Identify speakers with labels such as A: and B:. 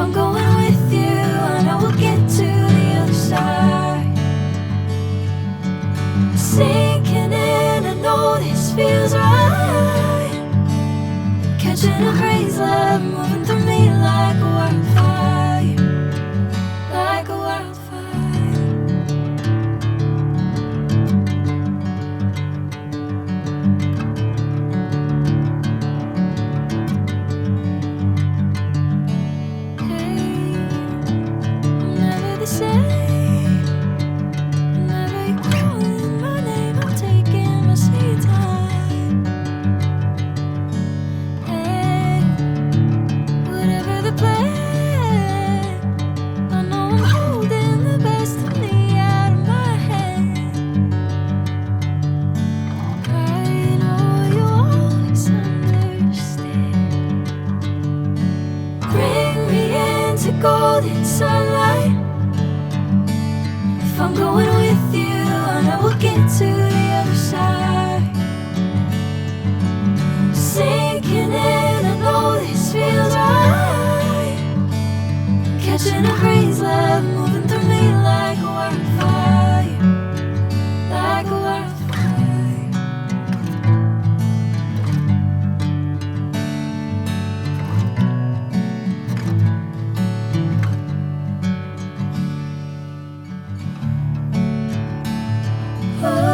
A: I'm going with you, I know we'll get to the other side. Sinking in, I know this feels right. Catching a crazy love, moving through me like a wildfire. Like a wildfire. Golden sunlight. If I'm going with you, I know we'll get to the other side. Sinking in, I know this feels right. Catching a crazy love, moving through me like a wildfire. Like a wildfire. Oh.